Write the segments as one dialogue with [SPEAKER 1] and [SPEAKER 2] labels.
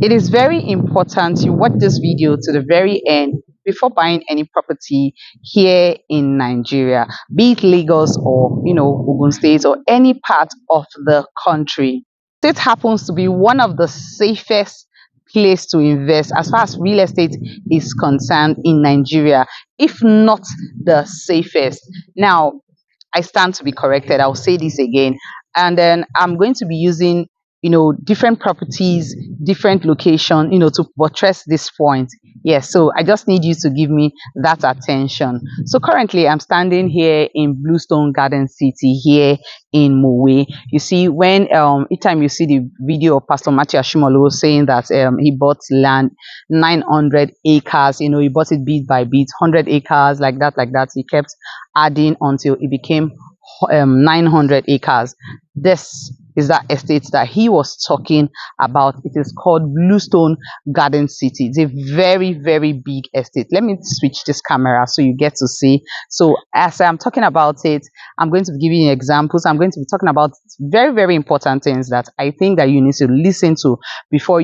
[SPEAKER 1] It is very important you watch this video to the very end before buying any property here in Nigeria, be it Lagos or Ogun State or any part of the country. It happens to be one of the safest place to invest as far as real estate is concerned in Nigeria, if not the safest. Now, I stand to be corrected. I'll say this again. And then I'm going to be using, different properties, different location, to buttress this point. Yes, so I just need you to give me that attention. So currently I'm standing here in Bluestone Garden City here in Mowe. You see, when each time you see the video of Pastor Matthew Ashimolo saying that he bought land 900 acres, he bought it bit by bit, 100 acres, like that. He kept adding until it became 900 acres. This is that estate that he was talking about. It is called Bluestone Garden City. It's a very, very big estate. Let me switch this camera so you get to see. So as I'm talking about it, I'm going to give you examples. I'm going to be talking about very, very important things that I think that you need to listen to before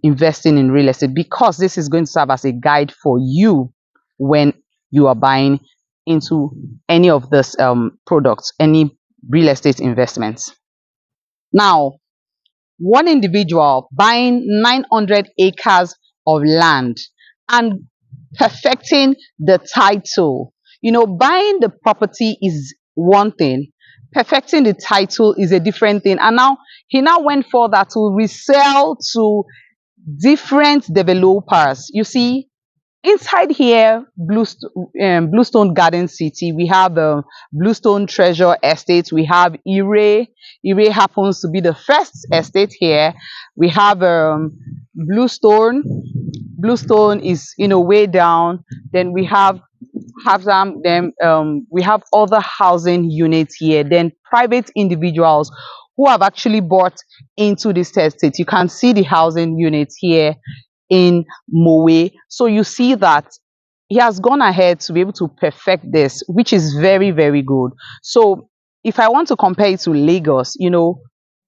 [SPEAKER 1] investing in real estate, because this is going to serve as a guide for you when you are buying into any of this products, any real estate investments. Now, one individual buying 900 acres of land and perfecting the title. Buying the property is one thing, perfecting the title is a different thing. And now he went further to resell to different developers. You see, inside here, Bluestone Garden City, we have Bluestone Treasure Estate. We have Ire. Ire happens to be the first estate here. We have Bluestone. Bluestone is way down. Then we have them. Then we have other housing units here. Then private individuals who have actually bought into this estate. You can see the housing units here in Mowe. So you see that he has gone ahead to be able to perfect this, which is very, very good. So if I want to compare it to Lagos,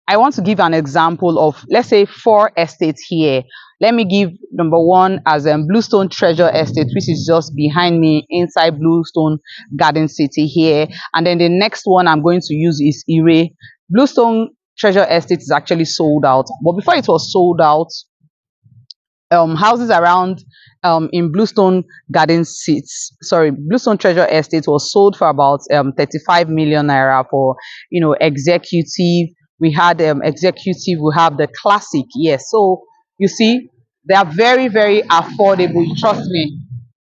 [SPEAKER 1] I want to give an example of, let's say, 4 estates here. Let me give number 1 as Bluestone Treasure Estate, which is just behind me inside Bluestone Garden City here. And then the next one I'm going to use is Ire. Bluestone Treasure Estate is actually sold out. But before it was sold out, houses around in Bluestone Bluestone Treasure Estate was sold for about 35 million naira for executive. We had executive, we have the classic. Yes, so you see, they are very, very affordable. Trust me,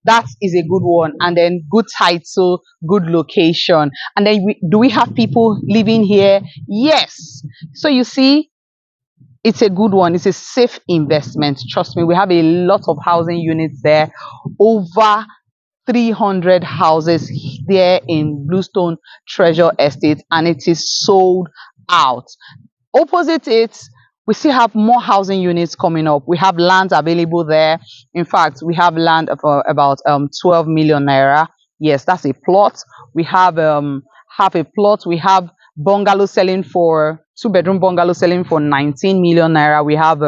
[SPEAKER 1] that is a good one. And then good title, good location. And then do we have people living here? Yes. So you see, it's a good one. It's a safe investment. Trust me, we have a lot of housing units there. Over 300 houses there in Bluestone Treasure Estate, and it is sold out. Opposite it, we still have more housing units coming up. We have land available there. In fact, we have land for about 12 million naira. Yes, that's a plot. We have half a plot. We have bungalow selling for 2-bedroom bungalow selling for 19 million naira. We have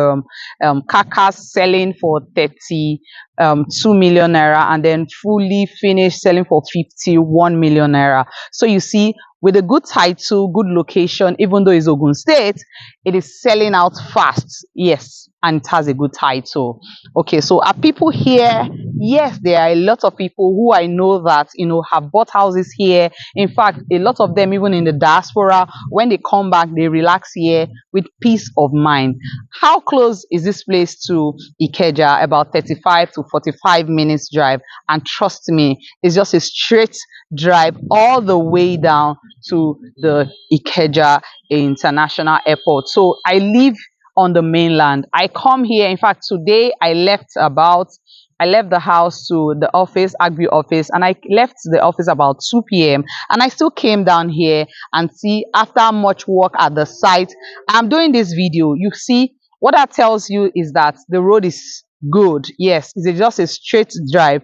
[SPEAKER 1] carcass selling for 32 million naira, and then fully finished selling for 51 million naira. So you see, with a good title, good location, even though it's Ogun State, it is selling out fast. Yes, and it has a good title. Okay, so are people here? Yes, there are a lot of people who I know that have bought houses here. In fact, a lot of them, even in the diaspora, when they come back, they relax here with peace of mind. How close is this place to Ikeja? About 35 to 45 minutes drive. And trust me, it's just a straight drive all the way down to the Ikeja International Airport. So I live on the mainland. I come here. In fact, today I left the house to the office, Agri office, and I left the office about 2 p.m. and I still came down here and see, after much work at the site, I'm doing this video. You see, what that tells you is that the road is good. Yes, it's just a straight drive.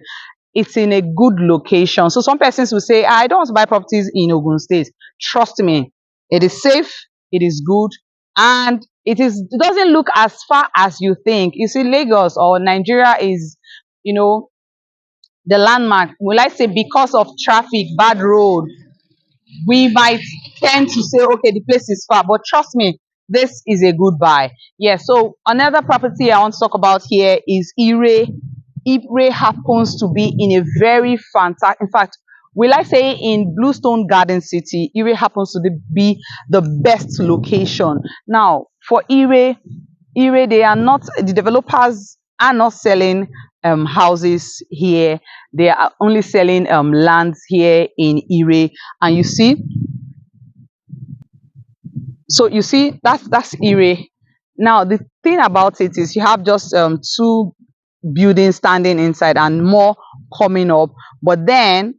[SPEAKER 1] It's in a good location. So some persons will say, I don't want to buy properties in Ogun State. Trust me, it is safe, it is good, and it doesn't look as far as you think. You see, Lagos or Nigeria is, you know, the landmark. Will I say because of traffic, bad road, we might tend to say, okay, the place is far, but trust me, this is a good buy. Yeah. So another property I want to talk about here is Ire. Ire happens to be in a very fantastic, in fact, will I say in Bluestone Garden City, Ire happens to be the best location. Now, for Ire, they are not, the developers are not selling houses here. They are only selling lands here in Ire. And you see, so you see, that's Ire. Now, the thing about it is you have just two buildings standing inside and more coming up. But then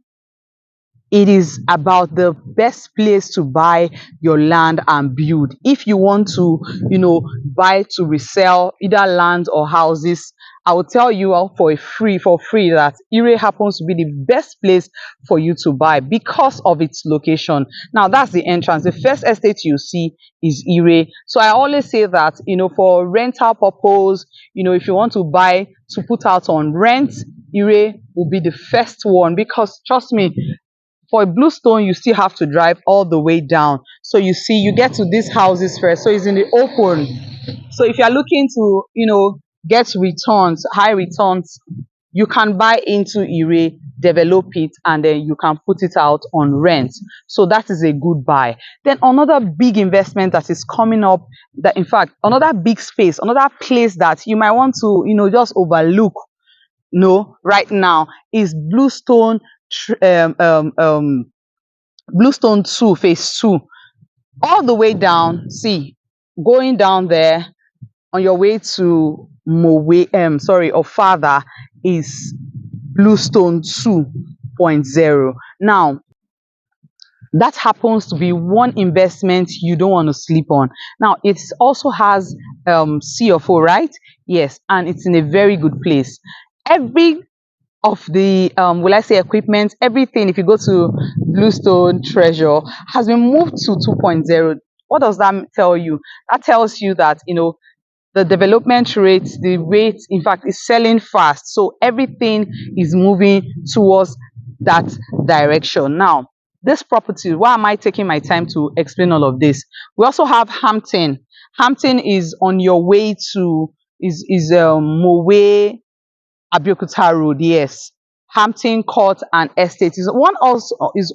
[SPEAKER 1] it is about the best place to buy your land and build. If you want to, buy to resell either land or houses, I will tell you all for free that Ire happens to be the best place for you to buy because of its location. Now that's the entrance. The first estate you see is Ire. So I always say that, for rental purpose, if you want to buy to put out on rent, Ire will be the first one, because trust me, for Bluestone, you still have to drive all the way down. So you see, you get to these houses first. So it's in the open. So if you're looking to, get returns, high returns, you can buy into Ire, develop it, and then you can put it out on rent. So that is a good buy. Then another big investment that is coming up, that in fact, another big space, another place that you might want to, just overlook, no, right now, is Bluestone, Bluestone 2, phase 2, all the way down. See, going down there on your way to Mowe, or farther, is Bluestone 2.0. Now, that happens to be one investment you don't want to sleep on. Now, it also has CFO, right? Yes, and it's in a very good place. Every of the will I say equipment, everything, if you go to Bluestone Treasure, has been moved to 2.0. What does that tell you? That tells you that the development rate, the rate, in fact, is selling fast. So everything is moving towards that direction. Now, this property, why am I taking my time to explain all of this? We also have Hampton. Hampton is on your way to Mowe, Abeokuta Road, yes. Hampton Court and Estate is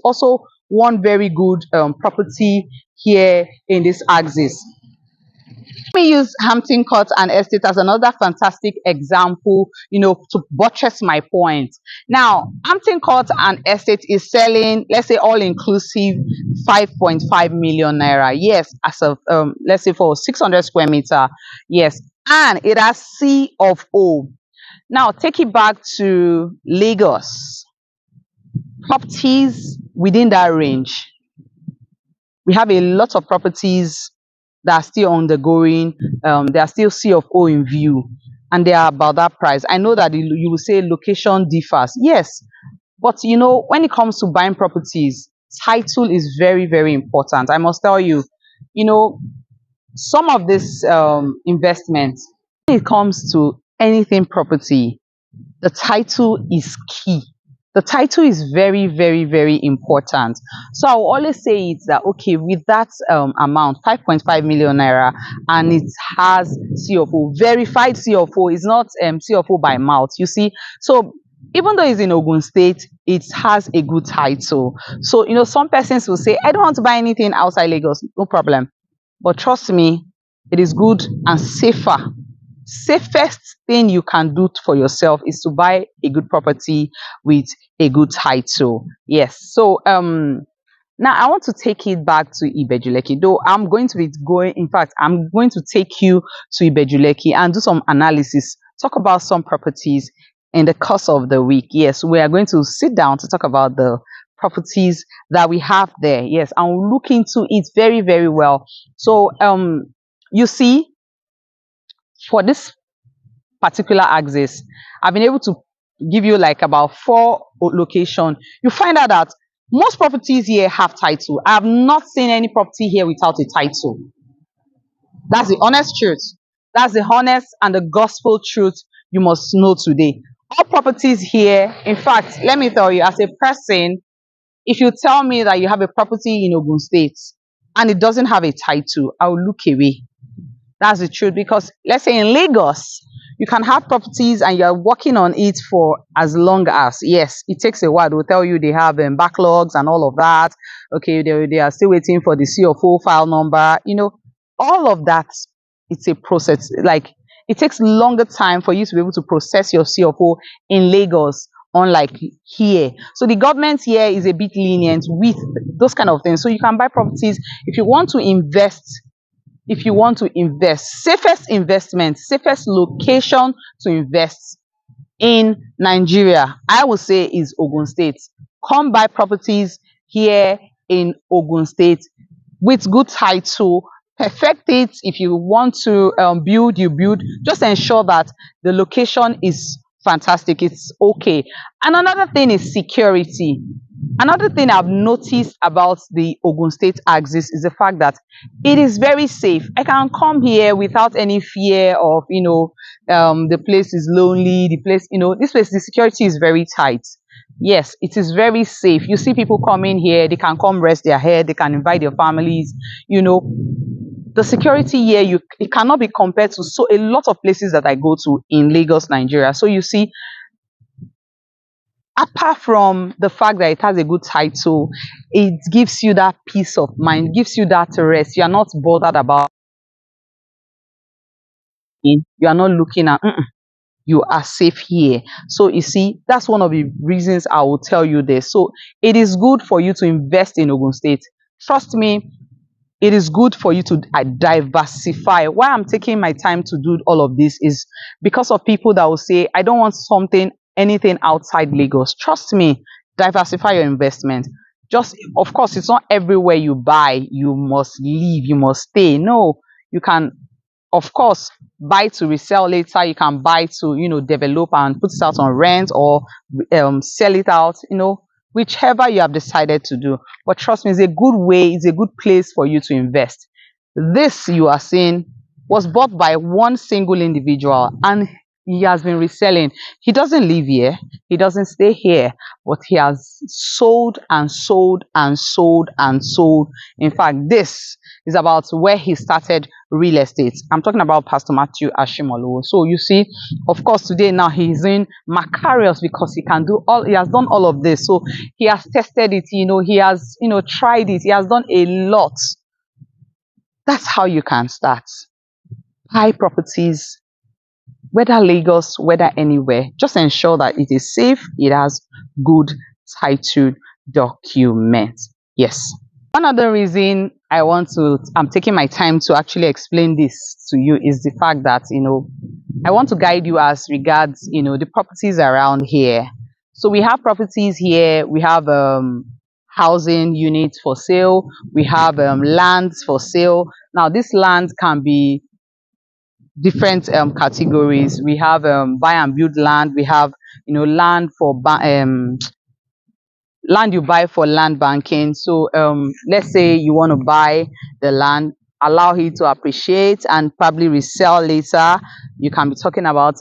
[SPEAKER 1] also one very good property here in this axis. Let me use Hampton Court and Estate as another fantastic example, to buttress my point. Now, Hampton Court and Estate is selling, let's say all inclusive, 5.5 million naira. Yes, as of let's say for 600 square meter. Yes, and it has C of O. Now, take it back to Lagos. Properties within that range. We have a lot of properties that are still undergoing. There are still C of O in view, and they are about that price. I know that you will say location differs. Yes, but when it comes to buying properties, title is very, very important. I must tell you, some of this investment, when it comes to anything property, the title is key. The title is very, very, very important. So I will always say it's that, okay, with that amount, 5.5 million naira, and it has CFO, verified CFO, is not CFO by mouth, you see. So even though it's in Ogun State, it has a good title. So, some persons will say, I don't want to buy anything outside Lagos. No problem. But trust me, it is good and safer. Safest thing you can do for yourself is to buy a good property with a good title. Yes. So now I want to take it back to Ibejuleki, though I'm going to be going, in fact, I'm going to take you to Ibejuleki and do some analysis, talk about some properties in the course of the week. Yes, we are going to sit down to talk about the properties that we have there. Yes, and we'll look into it very, very well. So you see, for this particular axis, I've been able to give you like about 4 locations. You find out that most properties here have title. I have not seen any property here without a title. That's the honest truth. That's the honest and the gospel truth you must know today. All properties here, in fact, let me tell you, as a person, if you tell me that you have a property in Ogun State and it doesn't have a title, I will look away. That's the truth. Because let's say in Lagos, you can have properties and you're working on it for as long as, yes, it takes a while. They'll tell you they have backlogs and all of that. Okay, they are still waiting for the CFO file number. All of that, it's a process. Like, it takes longer time for you to be able to process your CFO in Lagos, unlike here. So the government here is a bit lenient with those kind of things. So you can buy properties if you want to invest. If you want to invest, safest investment, safest location to invest in Nigeria, I would say, is Ogun State. Come buy properties here in Ogun State with good title. Perfect it. If you want to build, you build. Just ensure that the location is fantastic. It's okay. And another thing is security. Another thing I've noticed about the Ogun State axis is the fact that it is very safe. I can come here without any fear of, the place is lonely, this place, the security is very tight. Yes, it is very safe. You see people coming here, they can come rest their head, they can invite their families, the security here, it cannot be compared to a lot of places that I go to in Lagos, Nigeria. So you see, apart from the fact that it has a good title, it gives you that peace of mind, gives you that rest. You are not bothered about it. You are not looking at, you are safe here. So you see, that's one of the reasons I will tell you this. So it is good for you to invest in Ogun State. Trust me, it is good for you to diversify. Why I'm taking my time to do all of this is because of people that will say, I don't want anything outside Lagos. Trust me, diversify your investment. Just, of course, it's not everywhere you buy, you must leave, you must stay. No, you can, of course, buy to resell later. You can buy to, develop and put it out on rent, or sell it out, whichever you have decided to do. But trust me, it's a good way, it's a good place for you to invest. This you are seeing was bought by one single individual, and he has been reselling. He doesn't live here, he doesn't stay here, but he has sold and sold and sold and sold. In fact, this is about where he started real estate. I'm talking about Pastor Matthew Ashimolu. So you see, of course, today now he's in Macarius because he has done all of this. So he has tested it, he has, tried it, he has done a lot. That's how you can start. Buy properties, whether Lagos, whether anywhere. Just ensure that it is safe, it has good title documents. Yes. One other reason I'm taking my time to actually explain this to you is the fact that, I want to guide you as regards, the properties around here. So we have properties here, we have housing units for sale, we have lands for sale. Now, this land can be different categories. We have buy and build land, we have, land for land you buy for land banking. So let's say you want to buy the land, allow it to appreciate and probably resell later. You can be talking about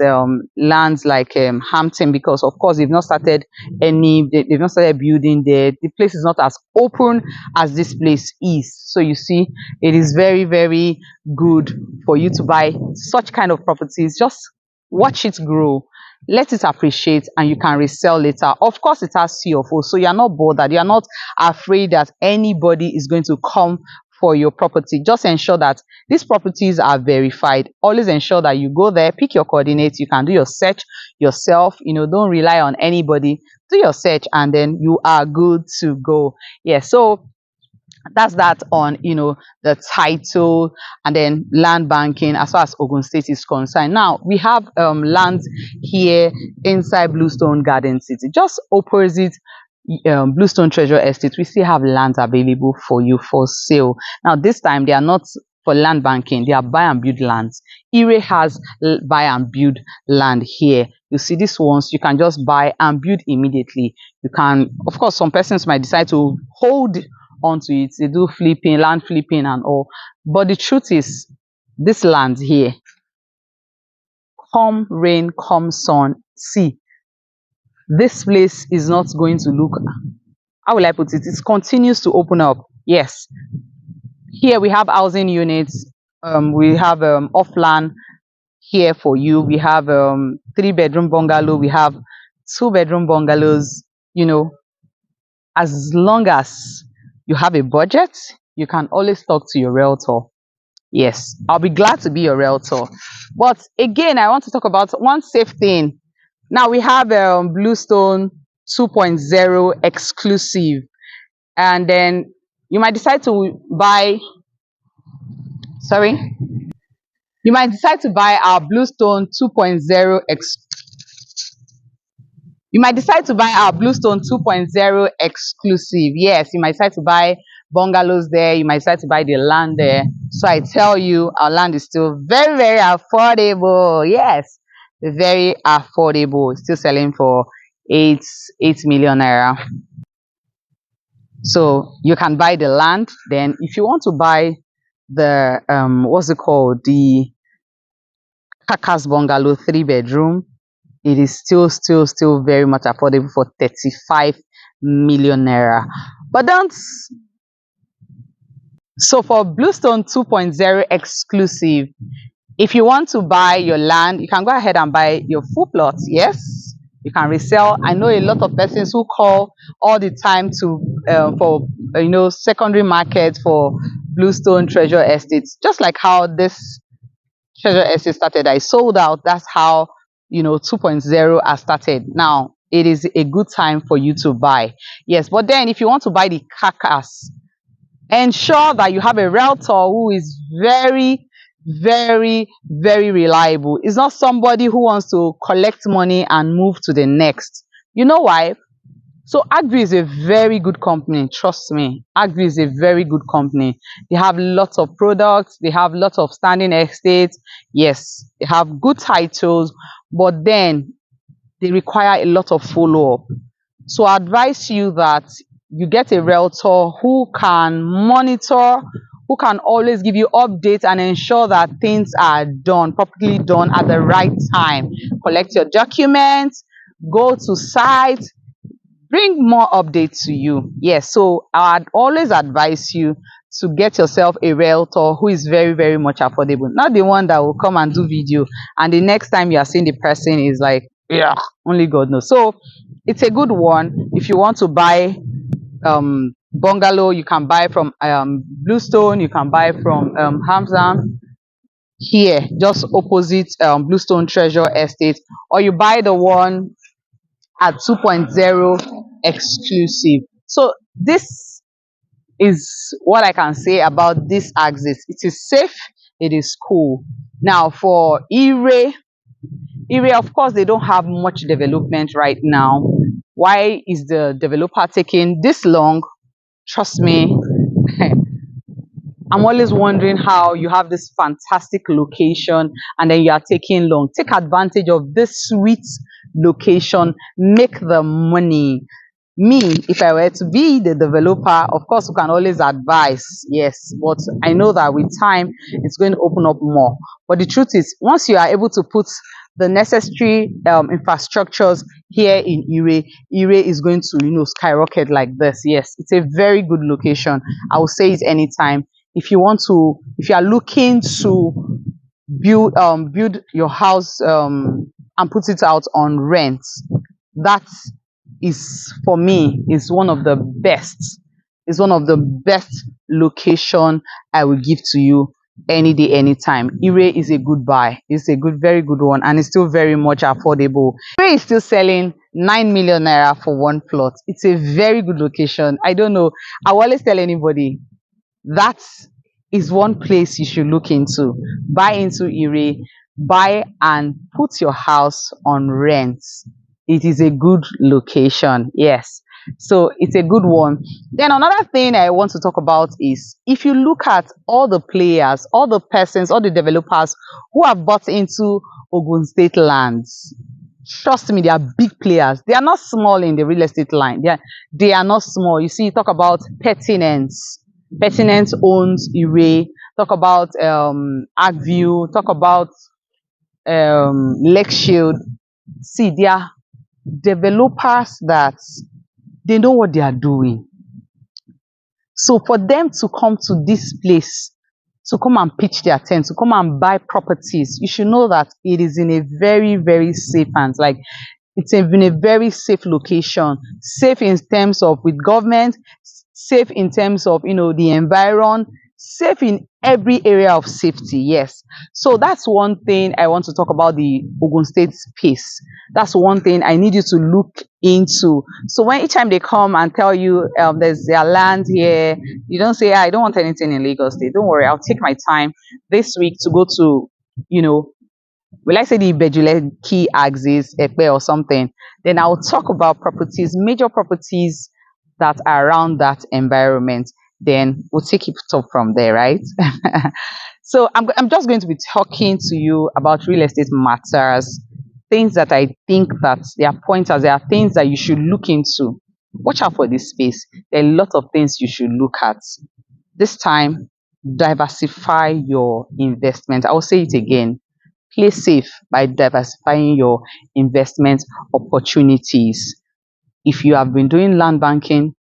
[SPEAKER 1] lands like Hampton, because of course they've not started building there. The place is not as open as this place is. So you see, it is very, very good for you to buy such kind of properties. Just watch it grow, let it appreciate, and you can resell later. Of course, it has CFO, so you're not bothered, you're not afraid that anybody is going to come for your property. Just ensure that these properties are verified. Always ensure that you go there, pick your coordinates, you can do your search yourself, don't rely on anybody. Do your search and then you are good to go. Yeah, so that's that on the title and then land banking as far as Ogun State is concerned. Now we have lands here inside Bluestone Garden City, just opposite Bluestone Treasure Estate. We still have lands available for you for sale. Now this time they are not for land banking, they are buy and build lands. Ire has buy and build land here. You see these ones, you can just buy and build immediately. You can, of course, some persons might decide to hold onto it, they do flipping, land flipping and all, but the truth is This land here, come rain, come sun, see, this place is not going to look, how will I put it? It continues to open up. Yes. Here we have housing units. We have offland here for you. We have 3-bedroom bungalow. We have 2-bedroom bungalows. You know, as long as you have a budget, you can always talk to your realtor. Yes, I'll be glad to be your realtor. But again, I want to talk about one safe thing. Now we have Bluestone 2.0 exclusive, and then you might decide to buy, sorry, you might decide to buy our Bluestone 2.0 you might decide to buy our Bluestone 2.0 exclusive. Yes, you might decide to buy bungalows there. You might decide to buy the land there. So I tell you, our land is still very, very affordable. Yes, very affordable. Still selling for 8 million naira. So you can buy the land. Then if you want to buy the what's it called, the Kakas bungalow 3-bedroom, it is still very much affordable for 35 million naira. But don't, so for Bluestone 2.0 exclusive, if you want to buy your land, you can go ahead and buy your full plot. Yes, you can resell. I know a lot of persons who call all the time to for secondary market for Bluestone Treasure Estates, just like how this Treasure Estate started. I sold out. That's how 2.0 has started. Now it is a good time for you to buy. Yes, but then if you want to buy the carcass, ensure that you have a realtor who is very, very, very reliable. It's not somebody who wants to collect money and move to the next. You know why? So Agri is a very good company. Trust me, Agri is a very good company. They have lots of products. They have lots of standing estates. Yes, they have good titles, but then they require a lot of follow-up. So I advise you that you get a realtor who can monitor, who can always give you updates and ensure that things are done, properly done at the right time. Collect your documents, go to site, bring more updates to you. Yes, so I'd always advise you to get yourself a realtor who is very, very much affordable. Not the one that will come and do video and the next time you are seeing the person is like, yeah, only God knows. So it's a good one. If you want to buy bungalow, you can buy from Bluestone, you can buy from Hamzam here, just opposite Bluestone Treasure Estate, or you buy the one at 2.0 exclusive. So this is what I can say about this axis. It is safe, it is cool. Now for Ire, of course, they don't have much development right now. Why is the developer taking this long? Trust me, I'm always wondering how you have this fantastic location and then you are taking long. Take advantage of this sweet location, make the money. Me, if I were to be the developer, of course, we can always advise, yes, but I know that with time, it's going to open up more. But the truth is, once you are able to put the necessary infrastructures here in Ire is going to, skyrocket like this. Yes, it's a very good location. I will say it anytime. If you are looking to build your house and put it out on rent, that is, for me, is one of the best. It's one of the best location I will give to you any day, anytime. Ire is a good buy. It's a very good one, and it's still very much affordable. Ire is still selling 9 million naira for one plot. It's a very good location. I don't know. I will always tell anybody that is one place you should look into. Buy into Ire, buy and put your house on rent. It is a good location. Yes. So it's a good one. Then another thing I want to talk about is if you look at all the players, all the persons, all the developers who have bought into Ogun State lands, trust me, they are big players. They are not small in the real estate line. They are not small. You see, you talk about Pertinence. Pertinence owns Ire. talk about Agview, talk about Lake Shield. See, they are developers that they know what they are doing. So for them to come to this place, to come and pitch their tent, to come and buy properties, you should know that it is in a very, very safe hands. Like it's in a very safe location, safe in terms of with government, safe in terms of the environment, safe in every area of safety. Yes. So that's one thing I want to talk about the Ogun State space. That's one thing I need you to look into. So when each time they come and tell you there's their land here, you don't say, I don't want anything in Lagos State. Don't worry, I'll take my time this week to go to, will I say the Bejuleki axis, Epe or something? Then I'll talk about properties, major properties that are around that environment. Then we'll take it up from there, right? So I'm just going to be talking to you about real estate matters, things that I think that they are pointers, there are things that you should look into. Watch out for this space. There are a lot of things you should look at. This time, diversify your investment. I will say it again. Play safe by diversifying your investment opportunities. If you have been doing land banking,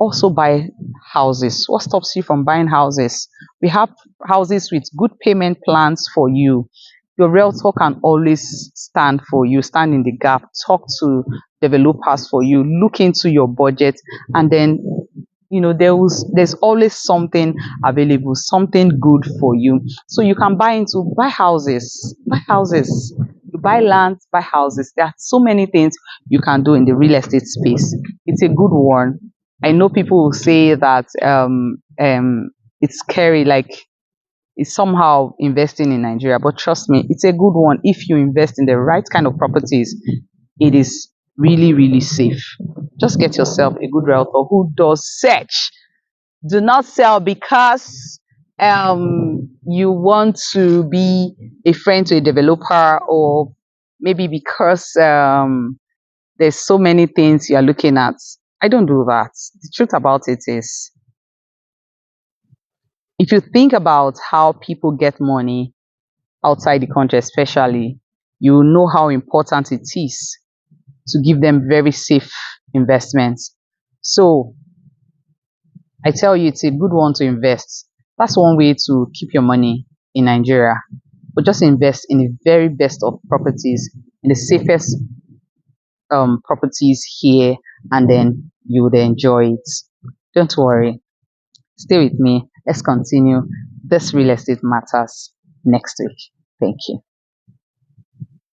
[SPEAKER 1] also buy houses. What stops you from buying houses? We have houses with good payment plans for you. Your realtor can always stand for you, stand in the gap, talk to developers for you, look into your budget, and then there's always something available, something good for you. So you can buy houses, you buy land, buy houses. There are so many things you can do in the real estate space. It's a good one. I know people will say that it's scary, like it's somehow investing in Nigeria, but trust me, it's a good one. If you invest in the right kind of properties, it is really, really safe. Just get yourself a good realtor who does search. Do not sell because you want to be a friend to a developer, or maybe because there's so many things you're looking at. I don't do that. The truth about it is, if you think about how people get money outside the country, especially, you know how important it is to give them very safe investments. So I tell you, it's a good one to invest. That's one way to keep your money in Nigeria. But just invest in the very best of properties, in the safest properties here, and then you would enjoy it. Don't worry. Stay with me. Let's continue this real estate matters next week. Thank you.